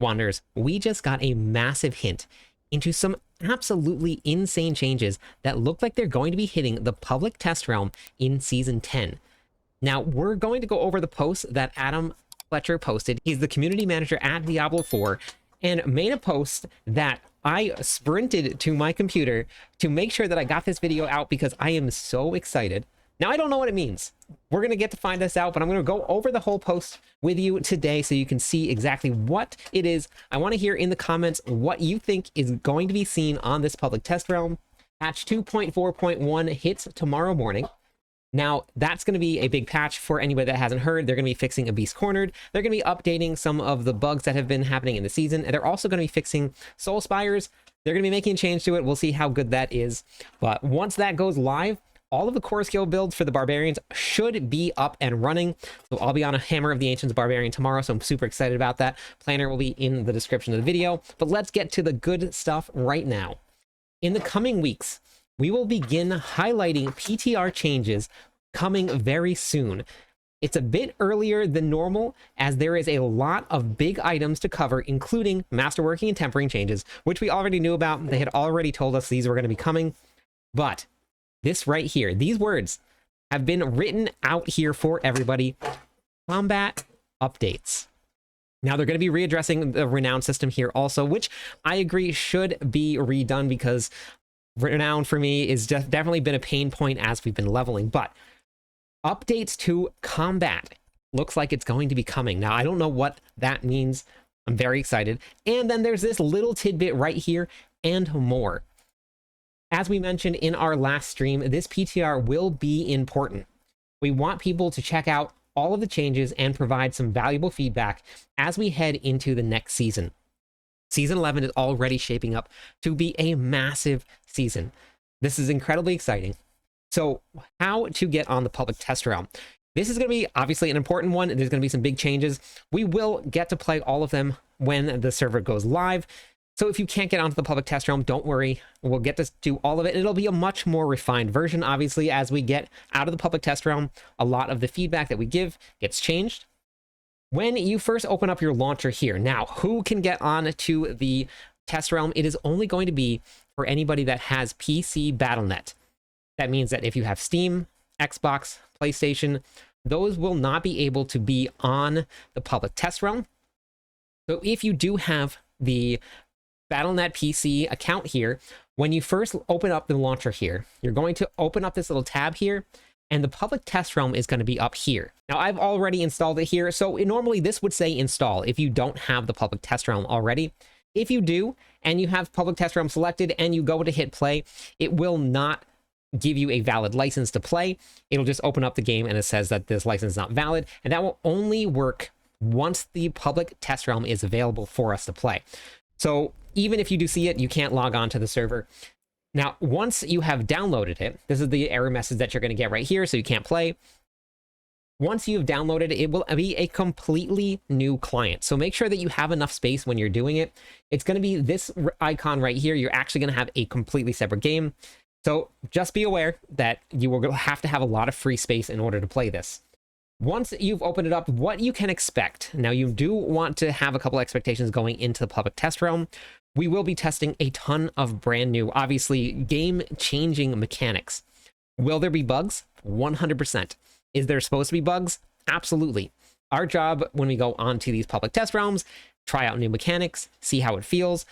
Wanderers, we just got a massive hint into some absolutely insane changes that look like they're going to be hitting the public test realm in Season 10. Now, we're going to go over the post that Adam Fletcher posted. He's the community manager at Diablo 4 and made a post that I sprinted to my computer to make sure that I got this video out because I am so excited. Now, I don't know what it means. We're going to get to find this out, but I'm going to go over the whole post with you today so you can see exactly what it is. I want to hear in the comments what you think is going to be seen on this public test realm. Patch 2.4.1 hits tomorrow morning. Now, that's going to be a big patch for anybody that hasn't heard. They're going to be fixing a Beast Cornered. They're going to be updating some of the bugs that have been happening in the season. And they're also going to be fixing Soul Spires. They're going to be making a change to it. We'll see how good that is. But once that goes live, all of the core skill builds for the Barbarians should be up and running. So I'll be on a Hammer of the Ancients Barbarian tomorrow, so I'm super excited about that. Planner will be in the description of the video. But let's get to the good stuff right now. In the coming weeks, we will begin highlighting PTR changes coming very soon. It's a bit earlier than normal, as there is a lot of big items to cover, including Masterworking and Tempering changes, which we already knew about. They had already told us these were going to be coming. But this right here, these words have been written out here for everybody. Combat updates. Now, they're going to be readdressing the renown system here also, which I agree should be redone because renown for me is definitely been a pain point as we've been leveling. But updates to combat looks like it's going to be coming. Now, I don't know what that means. I'm very excited. And then there's this little tidbit right here and more. As we mentioned in our last stream, this PTR will be important. We want people to check out all of the changes and provide some valuable feedback as we head into the next season. Season 11 is already shaping up to be a massive season. This is incredibly exciting. So how to get on the public test realm? This is going to be obviously an important one. There's going to be some big changes. We will get to play all of them when the server goes live. So if you can't get onto the public test realm, don't worry. We'll get to do all of it. It'll be a much more refined version, obviously, as we get out of the public test realm. A lot of the feedback that we give gets changed. When you first open up your launcher here, now, who can get on to the test realm? It is only going to be for anybody that has PC BattleNet. That means that if you have Steam, Xbox, PlayStation, those will not be able to be on the public test realm. So if you do have the BattleNet PC account here, when you first open up the launcher here, you're going to open up this little tab here, and the public test realm is going to be up here. Now, I've already installed it here, so normally this would say install if you don't have the public test realm already. If you do, and you have public test realm selected, and you go to hit play, it will not give you a valid license to play. It'll just open up the game, and it says that this license is not valid, and that will only work once the public test realm is available for us to play. So even if you do see it, you can't log on to the server. Now, once you have downloaded it, this is the error message that you're going to get right here, so you can't play. Once you've downloaded it, it will be a completely new client. So make sure that you have enough space when you're doing it. It's going to be this icon right here. You're actually going to have a completely separate game. So just be aware that you will have to have a lot of free space in order to play this. Once you've opened it up, what you can expect. Now, you do want to have a couple expectations going into the public test realm. We will be testing a ton of brand new, obviously, game-changing mechanics. Will there be bugs? 100%. Is there supposed to be bugs? Absolutely. Our job when we go onto these public test realms, try out new mechanics, see how it feels,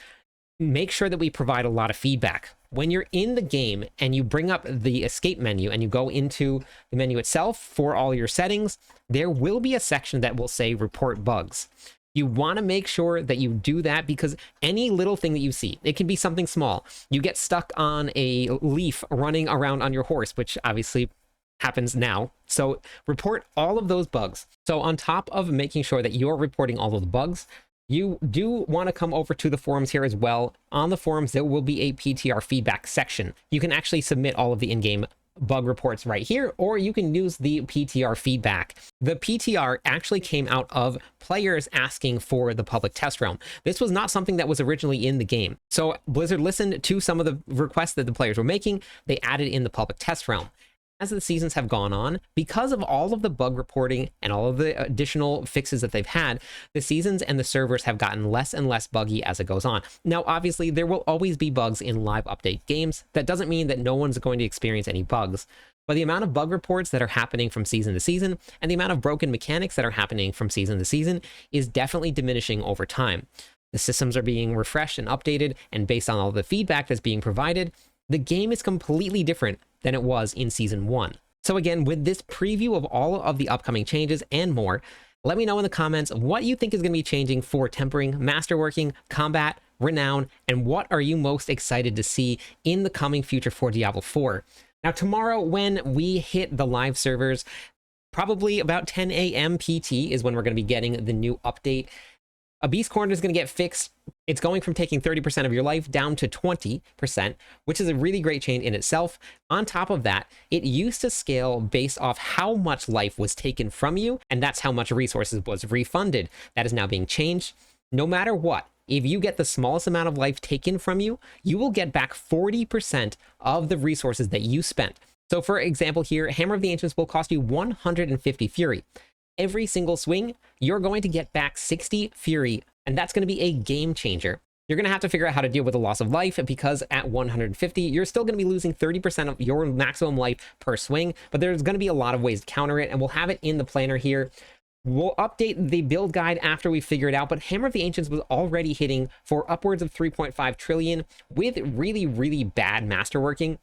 make sure that we provide a lot of feedback. When you're in the game and you bring up the escape menu and you go into the menu itself for all your settings, there will be a section that will say report bugs. You want to make sure that you do that because any little thing that you see, it can be something small. You get stuck on a leaf running around on your horse, which obviously happens now. So report all of those bugs. So on top of making sure that you're reporting all of the bugs, you do want to come over to the forums here as well. On the forums, there will be a PTR feedback section. You can actually submit all of the in-game bug reports right here, or you can use the PTR feedback. The PTR actually came out of players asking for the public test realm. This was not something that was originally in the game. So Blizzard listened to some of the requests that the players were making. They added in the public test realm. as the seasons have gone on, because of all of the bug reporting and all of the additional fixes that they've had, the seasons and the servers have gotten less and less buggy as it goes on. Now, obviously, there will always be bugs in live update games. That doesn't mean that no one's going to experience any bugs, but the amount of bug reports that are happening from season to season and the amount of broken mechanics that are happening from season to season is definitely diminishing over time. The systems are being refreshed and updated, and based on all the feedback that's being provided, the game is completely different than it was in Season 1. So again, with this preview of all of the upcoming changes and more, let me know in the comments what you think is going to be changing for tempering, masterworking, combat, renown, and what are you most excited to see in the coming future for Diablo 4. Now tomorrow, when we hit the live servers, probably about 10 a.m. PT is when we're going to be getting the new update. A Beast Corner is going to get fixed. It's going from taking 30% of your life down to 20%, which is a really great change in itself. On top of that, it used to scale based off how much life was taken from you, and that's how much resources was refunded. That is now being changed. No matter what, if you get the smallest amount of life taken from you, you will get back 40% of the resources that you spent. So for example here, Hammer of the Ancients will cost you 150 Fury. Every single swing, you're going to get back 60 Fury, and that's going to be a game changer. You're going to have to figure out how to deal with the loss of life, because at 150, you're still going to be losing 30% of your maximum life per swing, but there's going to be a lot of ways to counter it, and we'll have it in the planner here. We'll update the build guide after we figure it out, but Hammer of the Ancients was already hitting for upwards of 3.5 trillion with really, really bad masterworking.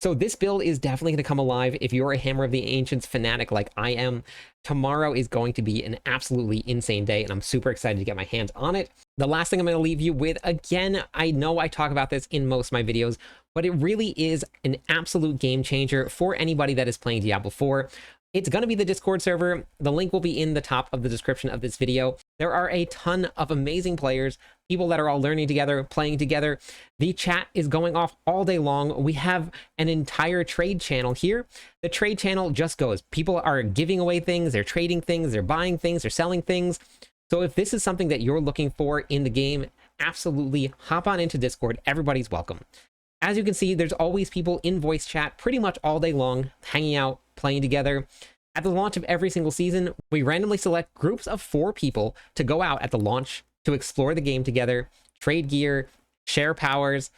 So this build is definitely going to come alive if you're a Hammer of the Ancients fanatic like I am. Tomorrow is going to be an absolutely insane day, and I'm super excited to get my hands on it. The last thing I'm going to leave you with, again, I know I talk about this in most of my videos, but it really is an absolute game changer for anybody that is playing Diablo 4. It's going to be the Discord server. The link will be in the top of the description of this video. There are a ton of amazing players, people that are all learning together, playing together. The chat is going off all day long. We have an entire trade channel here. The trade channel just goes. People are giving away things, they're trading things, they're buying things, they're selling things. So if this is something that you're looking for in the game, absolutely hop on into Discord. Everybody's welcome. As you can see, there's always people in voice chat pretty much all day long, hanging out, playing together. At the launch of every single season, we randomly select groups of 4 people to go out at the launch to explore the game together, trade gear, share powers,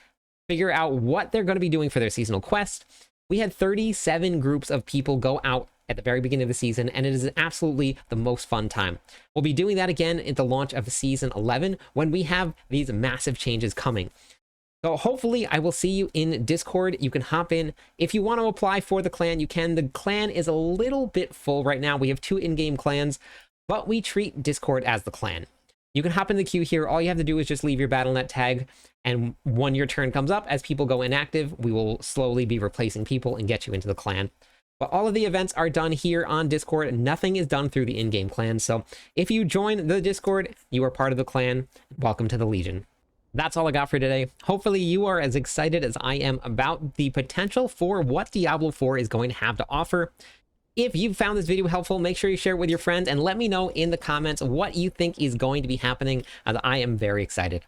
figure out what they're going to be doing for their seasonal quest. We had 37 groups of people go out at the very beginning of the season, and it is absolutely the most fun time. We'll be doing that again at the launch of Season 11 when we have these massive changes coming. So hopefully I will see you in Discord. You can hop in. If you want to apply for the clan, you can. The clan is a little bit full right now. We have 2 in-game clans, but we treat Discord as the clan. You can hop in the queue here. All you have to do is just leave your Battle.net tag, and when your turn comes up, as people go inactive, we will slowly be replacing people and get you into the clan. But all of the events are done here on Discord. Nothing is done through the in-game clan. So if you join the Discord, you are part of the clan. Welcome to the Legion. That's all I got for today. Hopefully you are as excited as I am about the potential for what Diablo 4 is going to have to offer. If you found this video helpful, make sure you share it with your friends and let me know in the comments what you think is going to be happening, as I am very excited.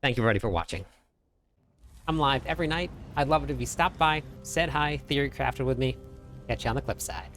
Thank you everybody for watching. I'm live every night. I'd love it if you stopped by, said hi, theory crafted with me. Catch you on the clip side.